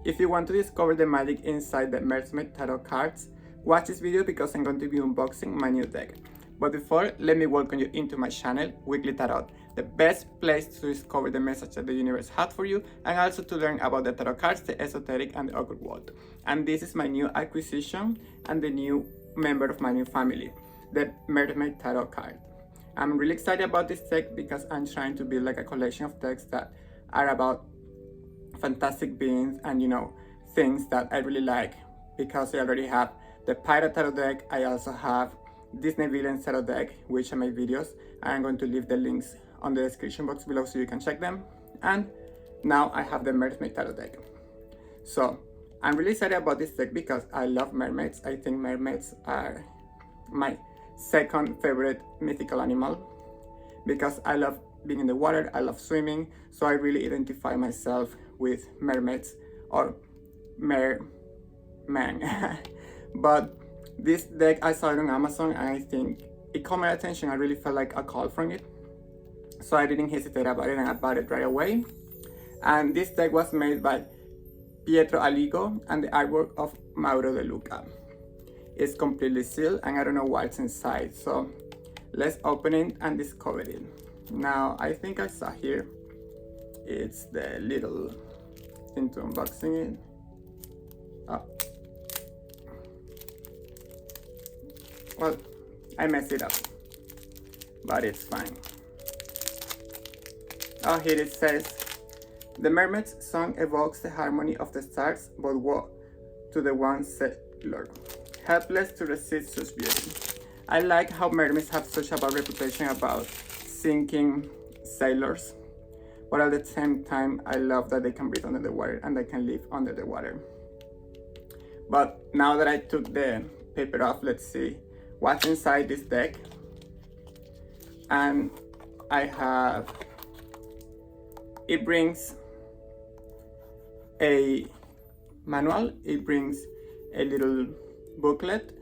If you want to discover the magic inside the Mermaid Tarot cards, watch this video because I'm going to be unboxing my new deck. But before, let me welcome you into my channel, Weekly Tarot, the best place to discover the message that the universe had for you and also to learn about the tarot cards, the esoteric and the occult world. And this is my new acquisition and the new member of my new family, the Mermaid Tarot card. I'm really excited about this deck because I'm trying to build like a collection of decks that are about fantastic beings and things that I really like, because I already have the Pirate Tarot deck. I also have Disney Villains Tarot deck, which I made videos. I'm going to leave the links on the description box below so you can check them. And now I have the Mermaid Tarot deck. So I'm really excited about this deck because I love mermaids. I think mermaids are my second favorite mythical animal because I love being in the water, I love swimming, so I really identify myself with mermaids or merman. But this deck, I saw it on Amazon and I think it caught my attention. I really felt like a call from it, so I didn't hesitate about it and I bought it right away. And this deck was made by Pietro Aligo and the artwork of Mauro De Luca. It's completely sealed and I don't know what's inside, so let's open it and discover it. Now I think I saw here, it's the little thing to unboxing it. Oh. Well, I messed it up, but it's fine. Oh, here it says, the mermaid's song evokes the harmony of the stars, but woe to the one sailor, helpless to resist such beauty. I like how mermaids have such a bad reputation about sinking sailors, but at the same time, I love that they can breathe under the water and they can live under the water. But now that I took the paper off, let's see what's inside this deck. And it brings a manual, it brings a little booklet,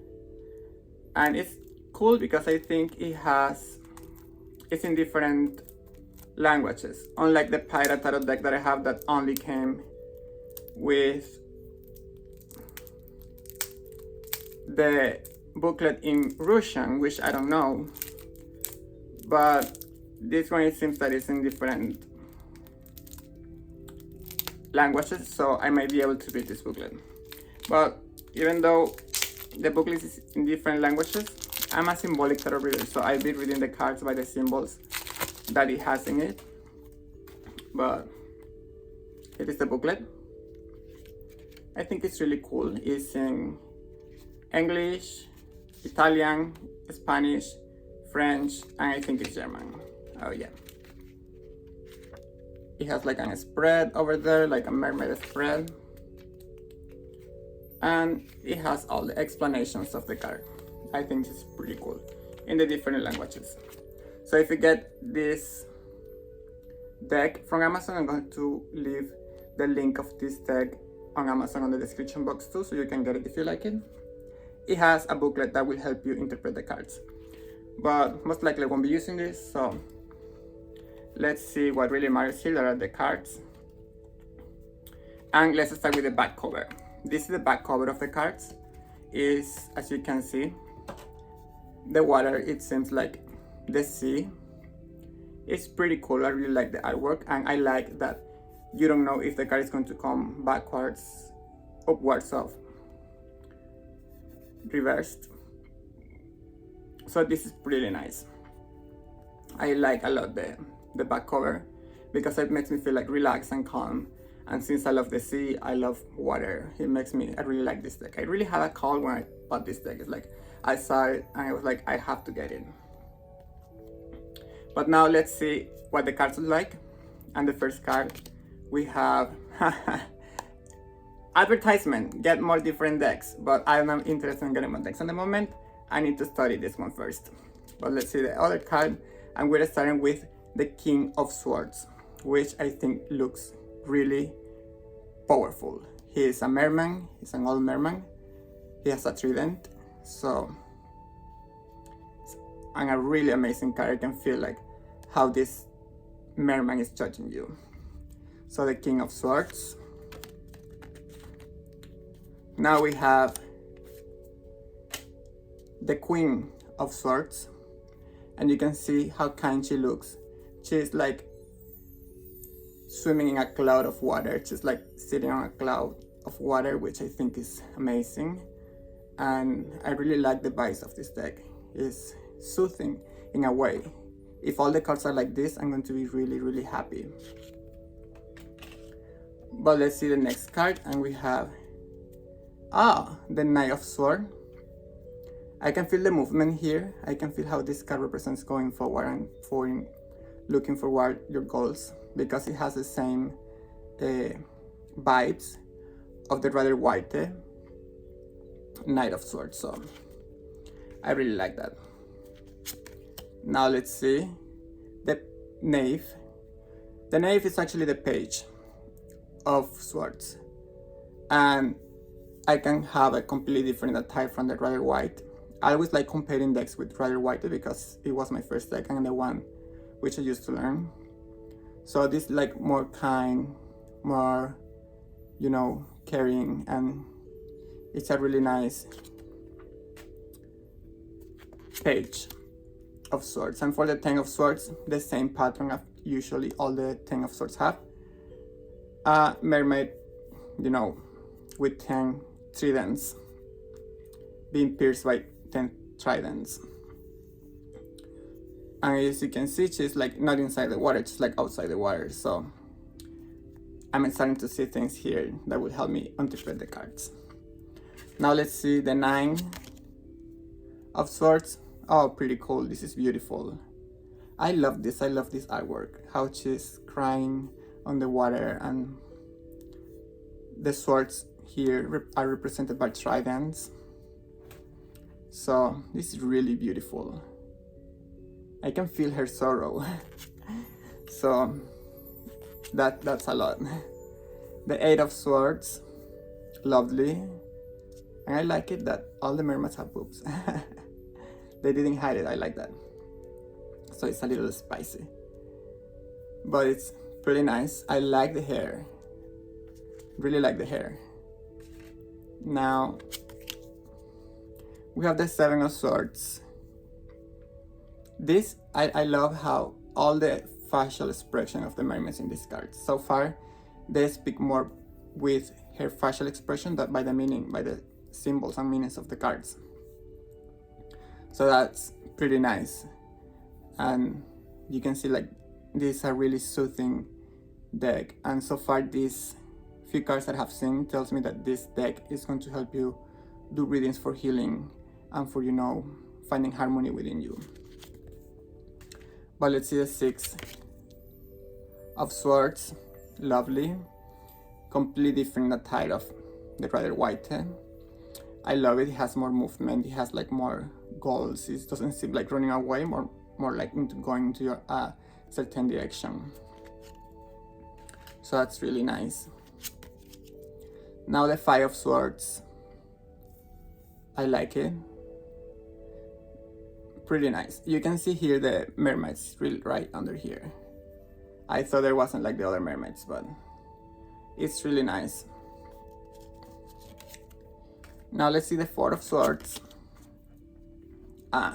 and it's cool because I think it's in different languages, unlike the Pirate Tarot deck that I have that only came with the booklet in Russian, which I don't know, but this one it seems that it's in different languages, so I might be able to read this booklet. But even though the booklet is in different languages, I'm a symbolic tarot reader, so I'll be reading the cards by the symbols that it has in it. But it is the booklet. I think it's really cool. It's in English, Italian, Spanish, French, and I think it's German. Oh yeah. It has like a spread over there, like a mermaid spread. And it has all the explanations of the card. I think it's pretty cool in the different languages. So if you get this deck from Amazon, I'm going to leave the link of this deck on Amazon on the description box too, so you can get it if you like it. It has a booklet that will help you interpret the cards, but most likely I won't be using this, so let's see what really matters here. There are the cards, and let's start with the back cover. This is the back cover of the cards. Is, as you can see, the water, it seems like the sea. It's pretty cool. I really like the artwork, and I like that you don't know if the card is going to come backwards, upwards, or reversed. So this is really nice. I like a lot the back cover because it makes me feel like relaxed and calm. And since I love the sea, I love water. I really like this deck. I really had a call when I bought this deck. It's like I saw it and I was like, I have to get it. But now let's see what the cards look like. And the first card we have advertisement, get more different decks, but I'm not interested in getting more decks at the moment. I need to study this one first. But let's see the other card, and we're starting with the King of Swords, which I think looks really powerful. He is a merman, he's an old merman. He has a trident, so and a really amazing card. I can feel like how this merman is judging you. So the King of Swords. Now we have the Queen of Swords, and you can see how kind she looks. She's like swimming in a cloud of water. She's like sitting on a cloud of water, which I think is amazing. And I really like the vibes of this deck. It's soothing in a way. If all the cards are like this, I'm going to be really, really happy. But let's see the next card, and we have the Knight of Swords. I can feel the movement here. I can feel how this card represents going forward and looking forward your goals, because it has the same vibes of the rather white Knight of Swords. So I really like that. Now let's see the Knave. The Knave is actually the Page of Swords, and I can have a completely different attire from the rather white. I always like comparing decks with rather white because it was my first deck and the one which I used to learn. So this like more kind, more, you know, caring, and it's a really nice Page of Swords. And for the Ten of Swords, the same pattern of usually all the Ten of Swords have. A mermaid, you know, with 10 tridents, being pierced by 10 tridents. And as you can see, she's like not inside the water, she's like outside the water. So I'm starting to see things here that will help me interpret the cards. Now let's see the Nine of Swords. Oh, pretty cool. This is beautiful. I love this. I love this artwork. How she's crying on the water, and the swords here are represented by tridents. So this is really beautiful. I can feel her sorrow. So that's a lot. The Eight of Swords, lovely. And I like it that all the mermaids have boobs. They didn't hide it, I like that. So it's a little spicy, but it's pretty nice. I like the hair, really like the hair. Now we have the Seven of Swords. This, I love how all the facial expression of the mermaids in this card. So far, they speak more with her facial expression than by the meaning, by the symbols and meanings of the cards. So that's pretty nice. And you can see like this is a really soothing deck. And so far, these few cards that I have seen tells me that this deck is going to help you do readings for healing and for, you know, finding harmony within you. But let's see the Six of Swords. Lovely. Completely different attire of the rather white. I love it. It has more movement. It has like more goals. It doesn't seem like running away, more like going into your certain direction. So that's really nice. Now the Five of Swords. I like it. Pretty nice. You can see here the mermaids really right under here. I thought there wasn't like the other mermaids, but it's really nice. Now let's see the Four of Swords. I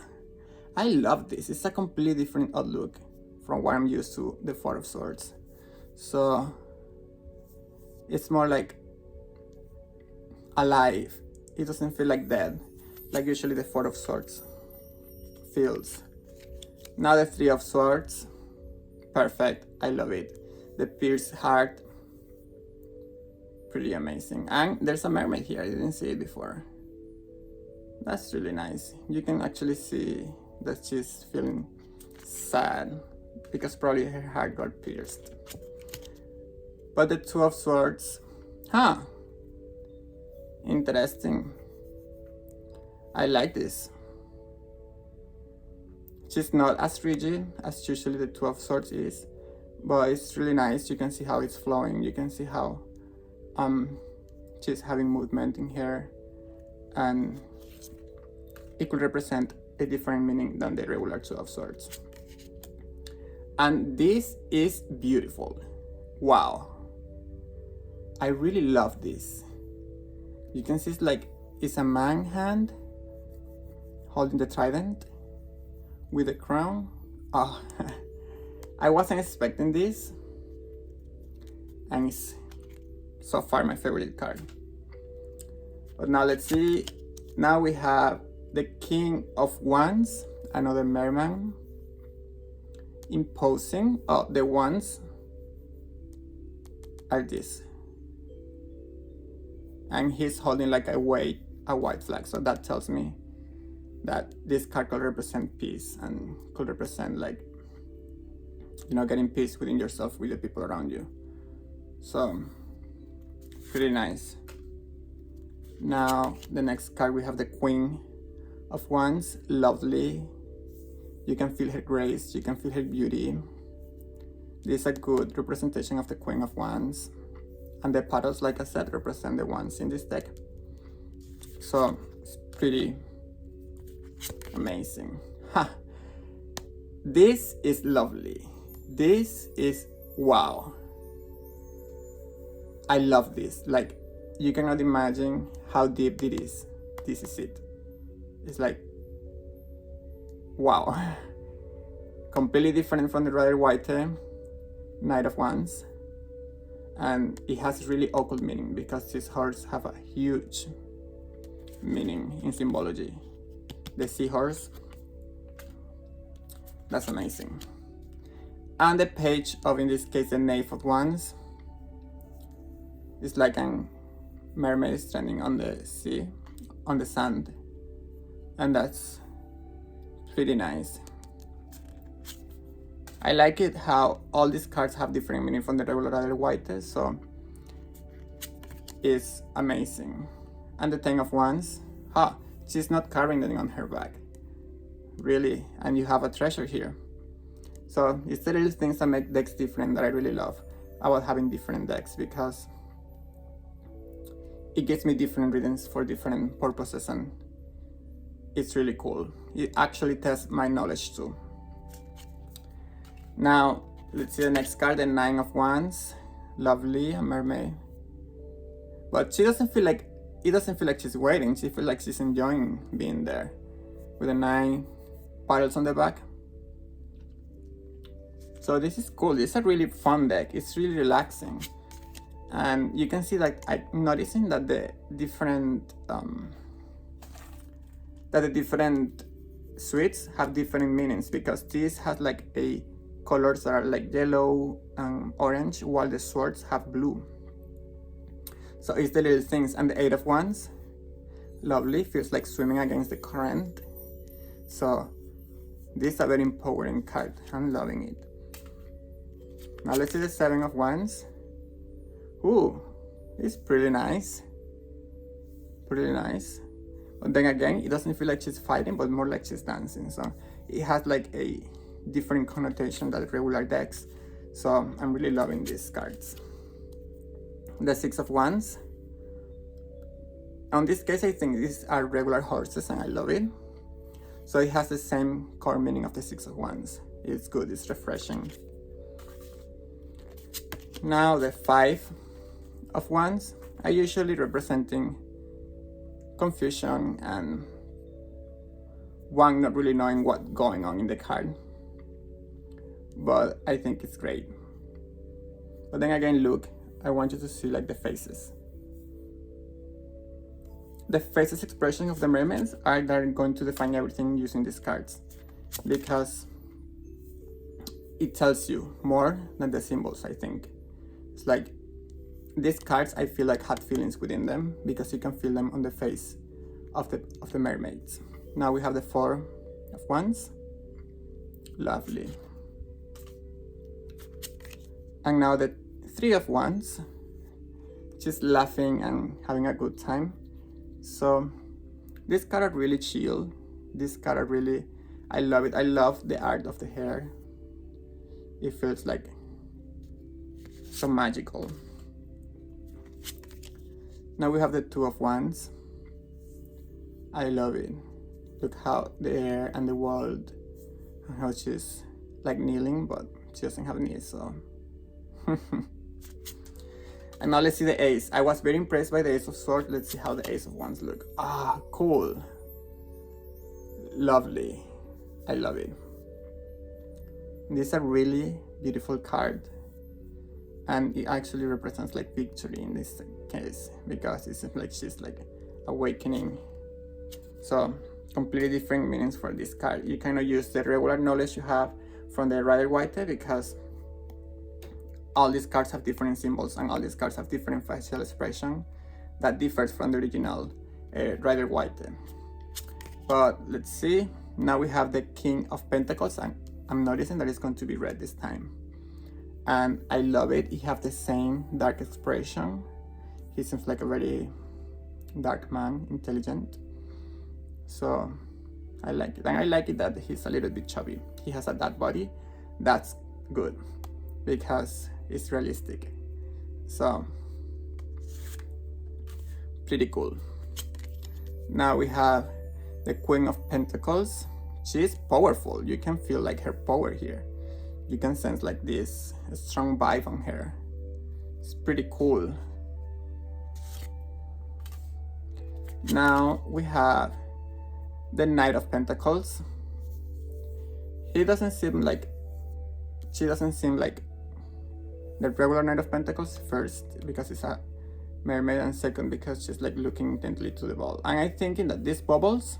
love this. It's a completely different outlook from what I'm used to, the Four of Swords. So it's more like alive. It doesn't feel like dead, like usually the Four of Swords feels. Now the Three of Swords. Perfect. I love it. The pierced heart. Pretty amazing. And there's a mermaid here. I didn't see it before. That's really nice. You can actually see that she's feeling sad because probably her heart got pierced. But the Two of Swords. Interesting. I like this. She's not as rigid as usually the Two of Swords is, but it's really nice. You can see how it's flowing. You can see how she's having movement in her, and it could represent a different meaning than the regular Two of Swords. And this is beautiful. Wow. I really love this. You can see it's a man hand holding the trident with a crown. Oh, I wasn't expecting this, and it's so far my favorite card. But now let's see. Now we have the King of Wands, another merman, imposing. Oh, the wands are this, and he's holding like a white flag. So that tells me that this card could represent peace and could represent getting peace within yourself with the people around you. So pretty nice. Now the next card, we have the Queen of Wands. Lovely. You can feel her grace, you can feel her beauty. This is a good representation of the Queen of Wands, and the petals, like I said, represent the wands in this deck. So it's pretty amazing. This is lovely. This is wow. I love this. Like, you cannot imagine how deep it is. This is it. It's like wow. Completely different from the Rider Waite Knight of Wands, and it has really occult meaning because these horses have a huge meaning in symbology. The seahorse, that's amazing. And the Page of, in this case, the Knave of Wands, is like a mermaid standing on the sea, on the sand, and that's pretty nice. I like it how all these cards have different meaning from the regular Rider Waite, so it's amazing. And the Ten of Wands, she's not carrying anything on her back, really, and you have a treasure here. So it's the little things that make decks different that I really love about having different decks, because it gives me different readings for different purposes, and it's really cool. It actually tests my knowledge too. Now let's see the next card, the Nine of Wands. Lovely, a mermaid, but she doesn't feel like, it doesn't feel like she's waiting. She feels like she's enjoying being there, with the 9 petals on the back. So this is cool. This is a really fun deck. It's really relaxing, and you can see, like, I'm noticing that the different suites have different meanings, because this has like a colors that are like yellow and orange, while the swords have blue. So it's the little things. And the Eight of Wands, lovely, feels like swimming against the current. So this is a very empowering card. I'm loving it. Now let's see the Seven of Wands. Ooh, it's pretty nice. Pretty nice. But then again, it doesn't feel like she's fighting, but more like she's dancing. So it has like a different connotation than regular decks. So I'm really loving these cards. The Six of Wands. On this case, I think these are regular horses, and I love it. So it has the same core meaning of the Six of Wands. It's good, it's refreshing. Now the Five of Wands are usually representing confusion and one not really knowing what's going on in the card. But I think it's great. But then again, look, I want you to see like the faces. The faces expression of the mermaids are they're going to define everything using these cards, because it tells you more than the symbols, I think. It's like these cards, I feel like, had feelings within them, because you can feel them on the face of the mermaids. Now we have the Four of Wands. Lovely. And now the Three of Wands, just laughing and having a good time. So this card are really chill. This card are really, I love it. I love the art of the hair. It feels like so magical. Now we have the Two of Wands. I love it. Look how the air and the world, and how she's like kneeling, but she doesn't have knees, so. And now let's see the Ace. I was very impressed by the Ace of Swords. Let's see how the Ace of Wands look. Ah, cool. Lovely. I love it. This is a really beautiful card. And it actually represents like victory in this case, because it seems like she's like awakening. So completely different meanings for this card. You cannot use the regular knowledge you have from the Rider-Waite, because all these cards have different symbols and all these cards have different facial expression that differs from the original Rider-Waite. But let's see. Now we have the King of Pentacles, and I'm noticing that it's going to be red this time. And I love it. He has the same dark expression. He seems like a very dark man, intelligent. So I like it. And I like it that he's a little bit chubby. He has a dad body. That's good because it's realistic. So pretty cool. Now we have the Queen of Pentacles. She's powerful. You can feel like her power here. You can sense like this strong vibe on her. It's pretty cool. Now we have the Knight of Pentacles. She doesn't seem like the regular Knight of Pentacles, first because it's a mermaid, and second because she's like looking intently to the ball. And I'm thinking that these bubbles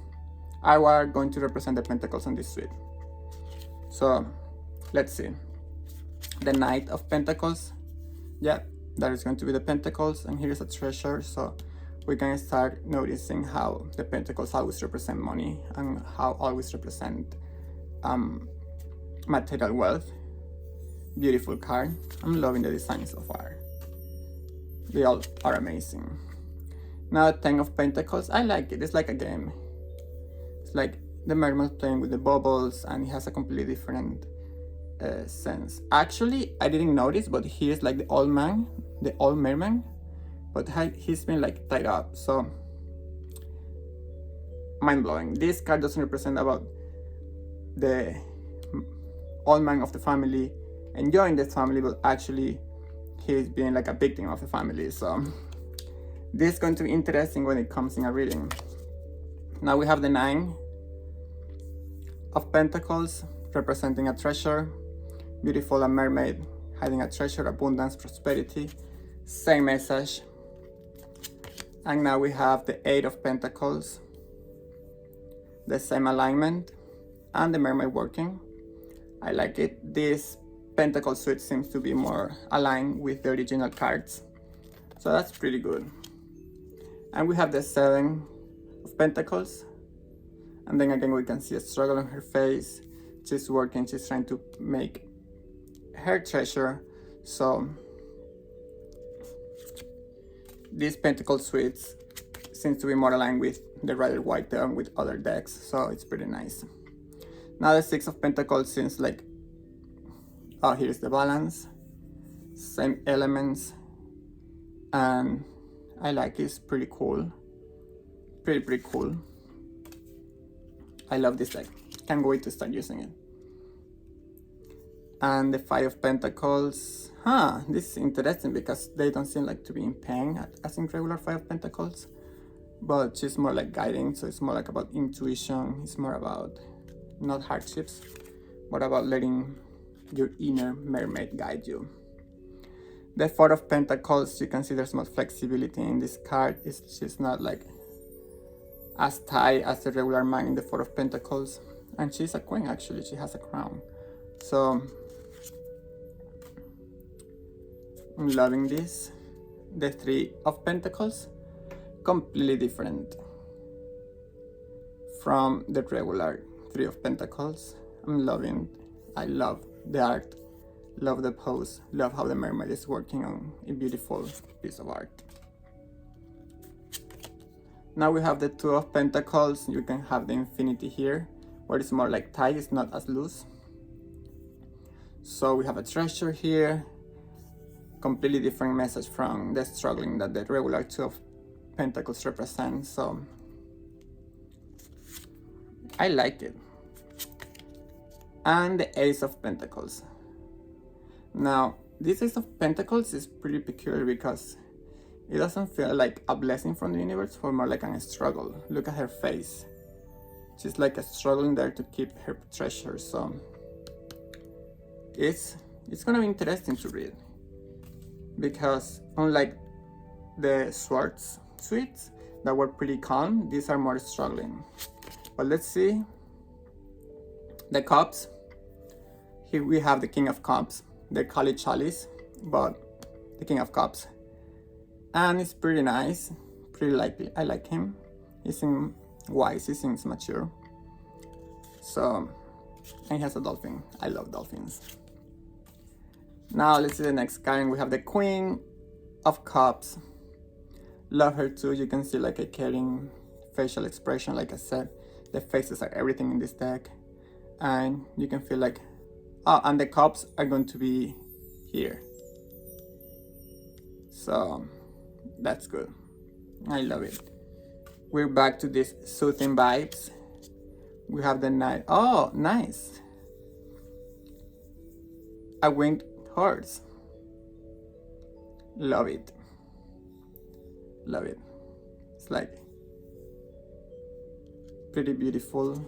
are going to represent the Pentacles on this suite. So let's see. The Knight of Pentacles. Yeah, that is going to be the Pentacles, and here is a treasure. So we can start noticing how the Pentacles always represent money and how always represent material wealth. Beautiful card. I'm loving the design so far. They all are amazing. Now Ten of Pentacles. I like it. It's like a game. It's like the mermaid playing with the bubbles, and it has a completely different sense. Actually, I didn't notice, but he is like the old man, the old merman, but he's been like tied up. So mind-blowing. This card doesn't represent about the old man of the family enjoying the family, but actually he's being like a victim of the family. So this is going to be interesting when it comes in a reading. Now we have the Nine of Pentacles, representing a treasure. Beautiful, a mermaid hiding a treasure, abundance, prosperity. Same message. And now we have the Eight of Pentacles, the same alignment, and the mermaid working. I like it. This Pentacle suite seems to be more aligned with the original cards, so that's pretty good. And we have the Seven of Pentacles, and then again we can see a struggle on her face. She's working, she's trying to make her treasure. So these Pentacle suites seems to be more aligned with the Rider-Waite and with other decks, so it's pretty nice. Now the Six of Pentacles seems like, oh, here's the balance, same elements, and I like it. It's pretty cool, pretty cool. I love this deck. Can't wait to start using it. And the Five of Pentacles. This is interesting because they don't seem like to be in pain as in regular Five of Pentacles, but she's more like guiding, so it's more like about intuition. It's more about not hardships, but about letting your inner mermaid guide you. The Four of Pentacles, you can see there's more flexibility in this card. She's not like as tight as the regular man in the Four of Pentacles, and she's a queen. Actually, she has a crown. So I'm loving this. The Three of Pentacles, completely different from the regular Three of Pentacles. I'm loving. I love the art, love the pose, love how the mermaid is working on a beautiful piece of art. Now we have the Two of Pentacles. You can have the Infinity here, where it's more like tight, it's not as loose. So we have a treasure here, completely different message from the struggling that the regular Two of Pentacles represents. So I like it. And the Ace of Pentacles. Now this Ace of Pentacles is pretty peculiar because it doesn't feel like a blessing from the universe, but more like a struggle. Look at her face. She's like struggling there to keep her treasure. So it's gonna be interesting to read, because unlike the Swords suites that were pretty calm, these are more struggling. But let's see. The Cups. Here we have the King of Cups. They call it Chalice, but the King of Cups. And it's pretty nice, pretty likely. I like him. He seems wise, he seems mature. So, and he has a dolphin. I love dolphins. Now let's see the next card. We have the Queen of Cups. Love her too. You can see like a caring facial expression. Like I said, the faces are everything in this deck. And you can feel like, oh, and the cups are going to be here. So that's good. I love it. We're back to these soothing vibes. We have the Knight. Oh, nice. A winged horse. Love it. Love it. It's like pretty beautiful.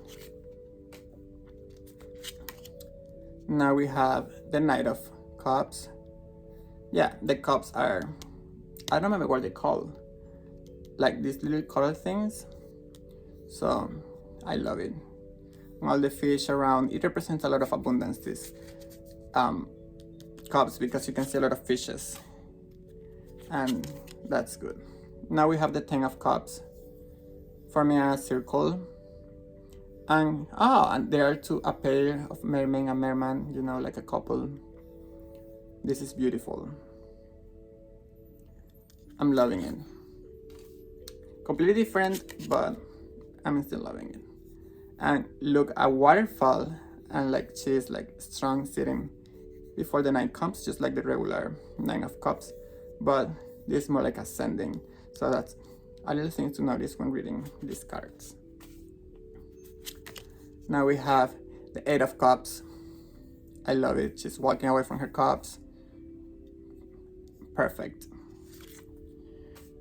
Now we have the Knight of Cups. Yeah, the cups are, I don't remember what they call, like these little color things. So I love it. All the fish around, it represents a lot of abundance, this cups, because you can see a lot of fishes, and that's good. Now we have the Ten of Cups, forming a circle. And there are a pair of mermaid and merman, you know, like a couple. This is beautiful. I'm loving it. Completely different, but I'm still loving it. And look, a waterfall, and like she's like strong sitting before the Knight comes, just like the regular Nine of Cups, but this is more like ascending. So that's a little thing to notice when reading these cards. Now we have the Eight of Cups. I love it. She's walking away from her cups. Perfect.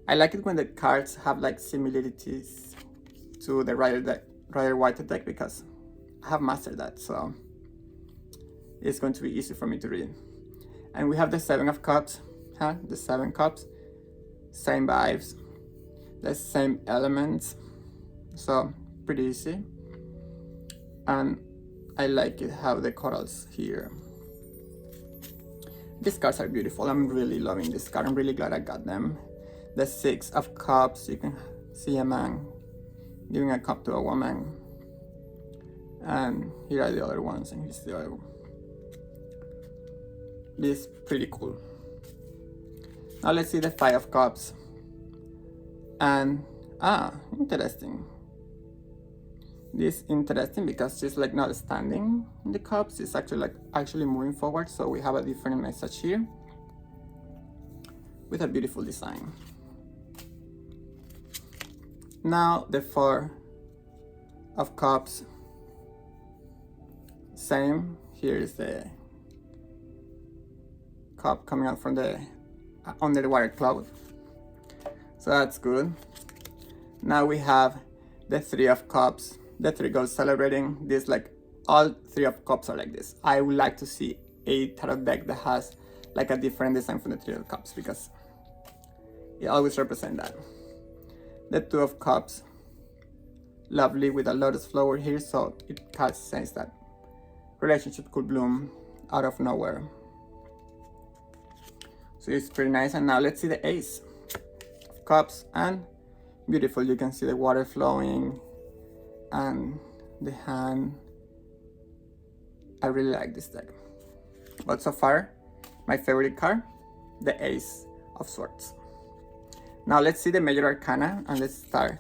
I like it when the cards have like similarities to the Rider Waite deck, because I have mastered that, so it's going to be easy for me to read. And we have the Seven of Cups. The Seven Cups. Same vibes. The same elements. So pretty easy. And I like it how the corals here. These cards are beautiful. I'm really loving this card. I'm really glad I got them. The Six of Cups. You can see a man giving a cup to a woman. And here are the other ones, and here's the other one. This is pretty cool. Now let's see the Five of Cups. And interesting. This is interesting because she's like not standing in the cups, it's actually moving forward, so we have a different message here with a beautiful design. Now the Four of Cups. Same, here is the cup coming out from the under the water cloud, so that's good. Now we have the Three of Cups. The Three Girls celebrating this, like all Three of Cups are like this. I would like to see a tarot deck that has like a different design from the Three of Cups, because it always represents that. The Two of Cups, lovely with a lotus flower here, so it kind of says that relationship could bloom out of nowhere. So it's pretty nice. And now let's see the Ace of Cups, and beautiful. You can see the water flowing and the hand. I really like this deck. But so far, my favorite card, the Ace of Swords. Now let's see the major arcana, and let's start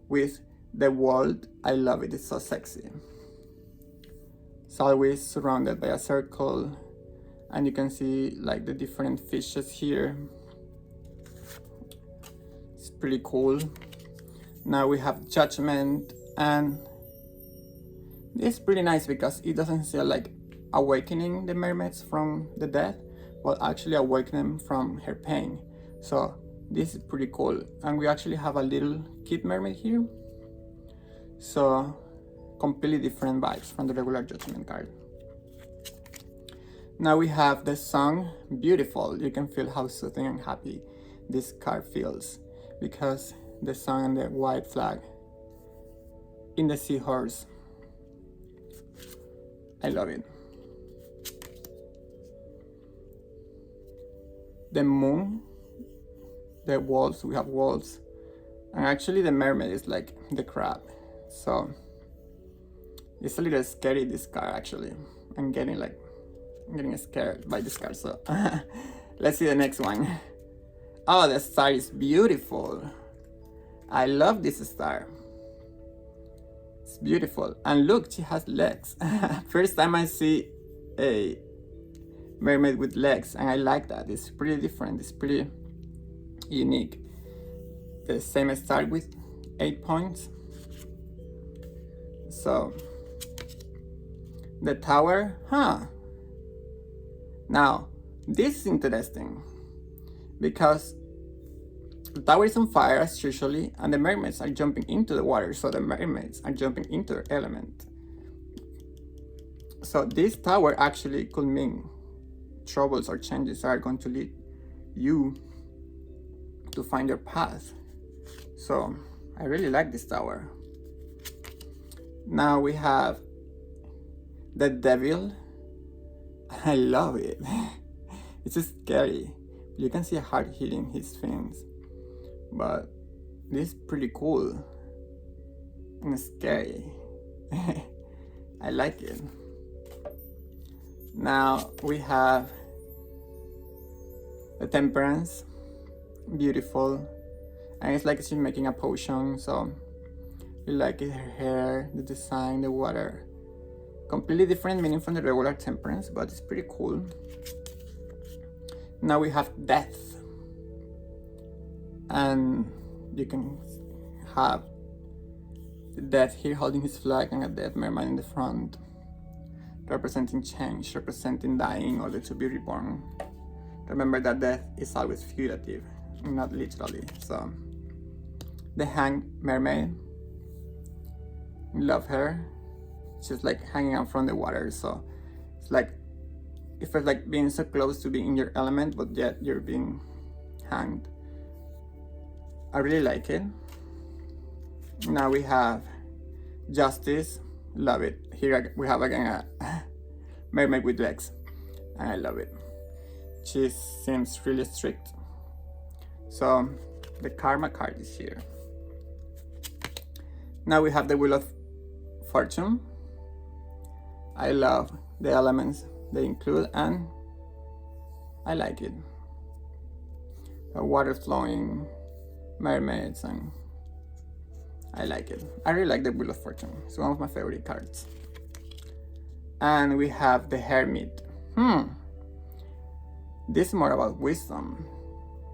with the World. I love it, it's so sexy. It's always surrounded by a circle, and you can see like the different fishes here. It's pretty cool. Now we have Judgment, and this is pretty nice because it doesn't feel like awakening the mermaids from the death, but actually awaken them from her pain. So this is pretty cool. And we actually have a little kid mermaid here. So completely different vibes from the regular Judgment card. Now we have the song, Beautiful. You can feel how soothing and happy this card feels because the sun and the white flag in the seahorse. I love it. The moon, the walls, we have walls, and actually the mermaid is like the crab. So it's a little scary, this card actually. I'm getting scared by this card, so let's see the next one. Oh, the star is beautiful. I love this star. It's beautiful. And look, she has legs. First time I see a mermaid with legs, and I like that. It's pretty different. It's pretty unique. The same star with 8 points. So the tower, Now, this is interesting because the tower is on fire as usually, and the mermaids are jumping into the water, so the mermaids are jumping into their element. So this tower actually could mean troubles or changes are going to lead you to find your path. So I really like this tower. Now we have the devil. I love it. It's just scary. You can see a heart hitting his fins, but this is pretty cool and scary. I like it. Now we have the temperance, beautiful, and it's like she's making a potion. So you like it, her hair, the design, the water. Completely different meaning from the regular temperance, but it's pretty cool. Now we have death, and you can have the death here holding his flag and a dead merman in the front, representing change, representing dying, only to be reborn. Remember that death is always figurative, not literally. So the hanged mermaid, love her. She's like hanging out from the water, so it's like it feels like being so close to being in your element, but yet you're being hanged. I really like it. Now we have justice, love it. Here we have again a mermaid with legs, and I love it. She seems really strict. So the karma card is here. Now we have the wheel of fortune. I love the elements they include, and I like it. The water flowing, mermaids, and I like it. I really like the Wheel of Fortune. It's one of my favorite cards. And we have the Hermit. This is more about wisdom.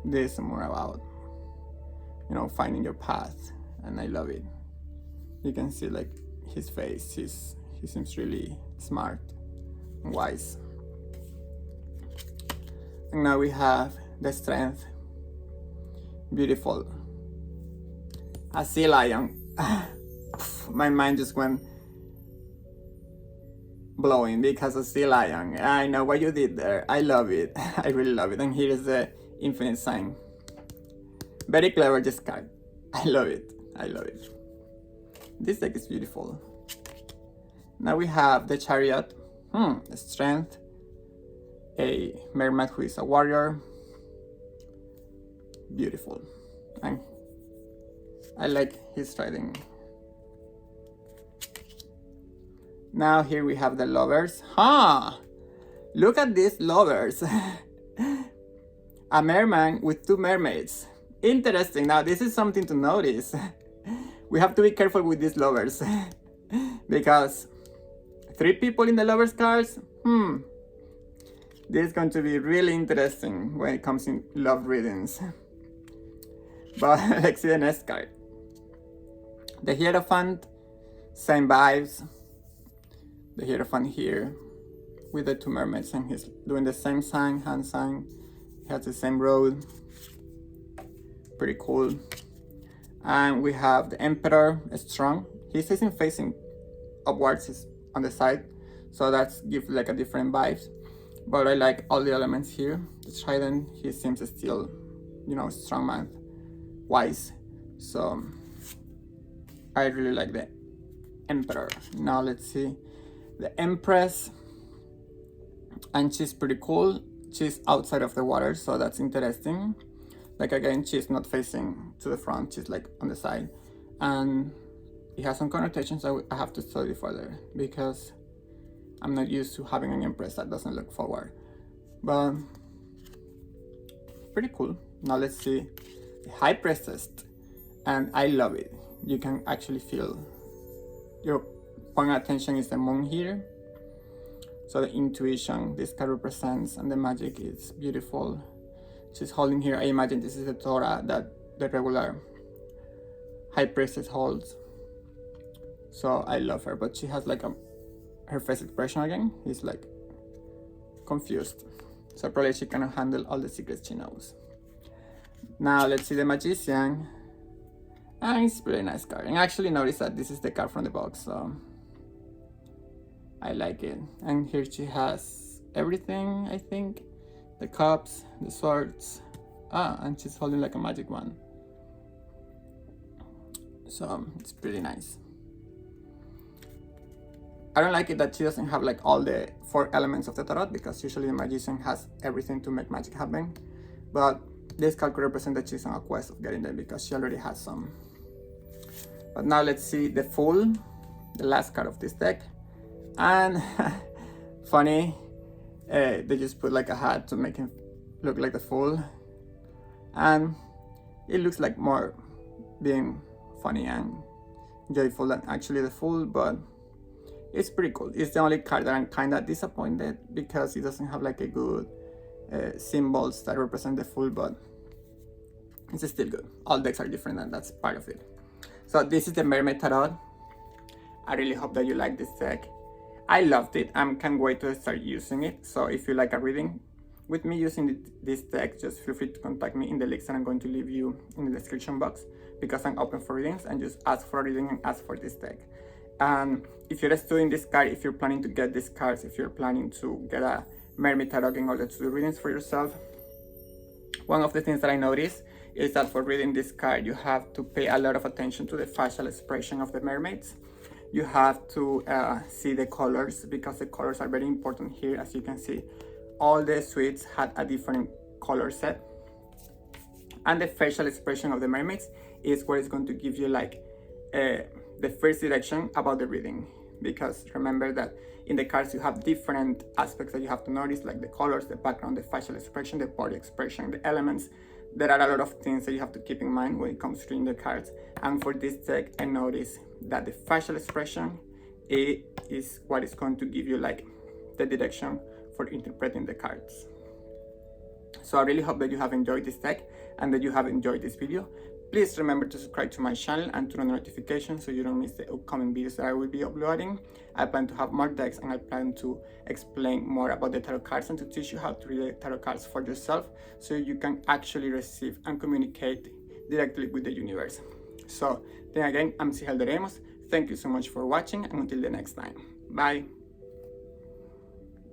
This is more about, finding your path, and I love it. You can see like his face. He seems really smart and wise. And now we have the Strength. Beautiful. A sea lion. My mind just went blowing because a sea lion. I know what you did there. I love it. I really love it. And here is the infinite sign. Very clever, this card. I love it. I love it. This deck is beautiful. Now we have the Chariot. Strength. A mermaid who is a warrior. Beautiful. And I like his riding. Now here we have the Lovers. Look at these lovers. A merman with two mermaids. Interesting. Now this is something to notice. We have to be careful with these lovers. Because 3 people in the lovers cards. This is going to be really interesting when it comes in love readings. But let's see the next card. The Hierophant, same vibes. The Hierophant here. with the two mermaids, and he's doing the same sign, hand sign. He has the same road. Pretty cool. And we have the Emperor, strong. He's facing upwards, he's on the side, so that's gives like a different vibes. But I like all the elements here. The trident, he seems still, you know, strong man, wise. So I really like the Emperor. Now let's see the Empress, and she's pretty cool. She's outside of the water, so that's interesting. Like again, she's not facing to the front, she's like on the side, and it has some connotations that I have to study further because I'm not used to having an Empress that doesn't look forward. But pretty cool. Now let's see the High Priestess, and I love it. You can actually feel your point of attention is the moon here. So the intuition this card represents and the magic is beautiful. She's holding here, I imagine this is the Torah that the regular High Priestess holds. So I love her, but she has like her face expression again is like confused. So probably she cannot handle all the secrets she knows. Now let's see the Magician. And it's a really nice card. And I actually noticed that this is the card from the box, so I like it. And here she has everything, I think. The cups, the swords, and she's holding like a magic wand. So it's pretty nice. I don't like it that she doesn't have like all the 4 elements of the tarot, because usually the Magician has everything to make magic happen. But this card could represent that she's on a quest of getting there because she already has some. But now let's see the Fool, the last card of this deck. And funny, they just put like a hat to make him look like the Fool, and it looks like more being funny and joyful than actually the Fool, but it's pretty cool. It's the only card that I'm kind of disappointed because it doesn't have like a good symbols that represent the Fool, but it's still good. All decks are different and that's part of it. So this is the Mermaid Tarot. I really hope that you like this deck. I loved it. I can't wait to start using it. So if you like a reading with me using this deck, just feel free to contact me in the links that I'm going to leave you in the description box, because I'm open for readings, and just ask for a reading and ask for this deck. And if you're studying this card, if you're planning to get these cards, if you're planning to get a Mermaid Tarot in order to do readings for yourself, one of the things that I noticed is that for reading this card, you have to pay a lot of attention to the facial expression of the mermaids. You have to see the colors, because the colors are very important here. As you can see, all the suites had a different color set, and the facial expression of the mermaids is what is going to give you like the first direction about the reading. Because remember that in the cards you have different aspects that you have to notice, like the colors, the background, the facial expression, the body expression, the elements. There are a lot of things that you have to keep in mind when it comes to reading the cards. And for this deck, I noticed that the facial expression is what is going to give you like the direction for interpreting the cards. So I really hope that you have enjoyed this deck and that you have enjoyed this video. Please remember to subscribe to my channel and turn on notifications so you don't miss the upcoming videos that I will be uploading. I plan to have more decks, and I plan to explain more about the tarot cards and to teach you how to read the tarot cards for yourself so you can actually receive and communicate directly with the universe. So then again, I'm Sigel de Remos. Thank you so much for watching, and until the next time. Bye.